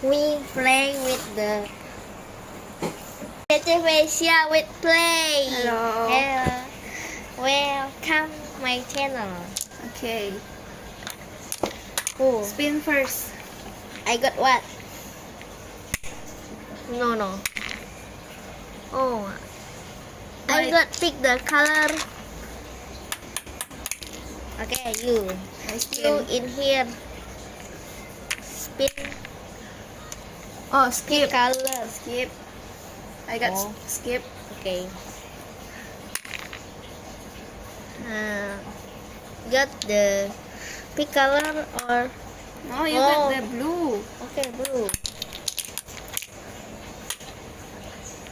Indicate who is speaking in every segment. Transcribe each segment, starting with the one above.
Speaker 1: We play with the Asia with play.
Speaker 2: Hello.
Speaker 1: Hello. Welcome my channel.
Speaker 2: Okay.
Speaker 1: Oh,
Speaker 2: Spin first.
Speaker 1: I got what? No. Oh, I
Speaker 2: Wait.
Speaker 1: got pick the color. Okay, you
Speaker 2: I spin.
Speaker 1: in here. Spin
Speaker 2: Oh, skip.
Speaker 1: color.
Speaker 2: Skip. I got
Speaker 1: Oh.
Speaker 2: skip.
Speaker 1: Okay. Got the pink color or
Speaker 2: No, you
Speaker 1: Oh.
Speaker 2: got the blue.
Speaker 1: okay blue.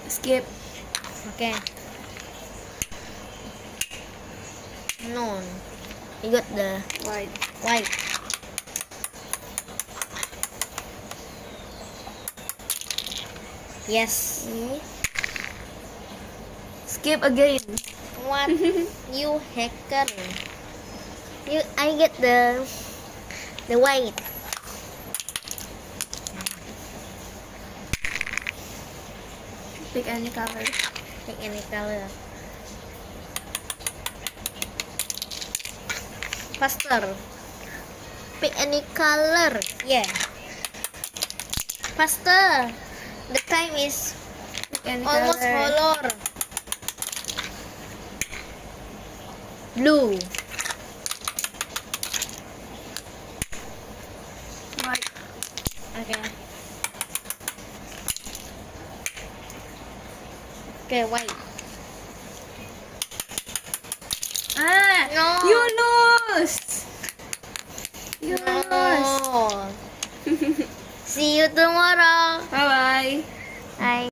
Speaker 2: Skip.
Speaker 1: Okay. No. You got the
Speaker 2: White.
Speaker 1: white. Yes.
Speaker 2: Skip again.
Speaker 1: What? You hacker. I get the white.
Speaker 2: Pick any color.
Speaker 1: Pick any color. Faster. Pick any color. Yeah. Faster. The time is
Speaker 2: Pick any
Speaker 1: almost
Speaker 2: color.
Speaker 1: color. Blue.
Speaker 2: White.
Speaker 1: Okay. Okay, white.
Speaker 2: Ah!
Speaker 1: No.
Speaker 2: You lost! You lost!
Speaker 1: No. See you tomorrow.
Speaker 2: Bye-bye!
Speaker 1: Bye.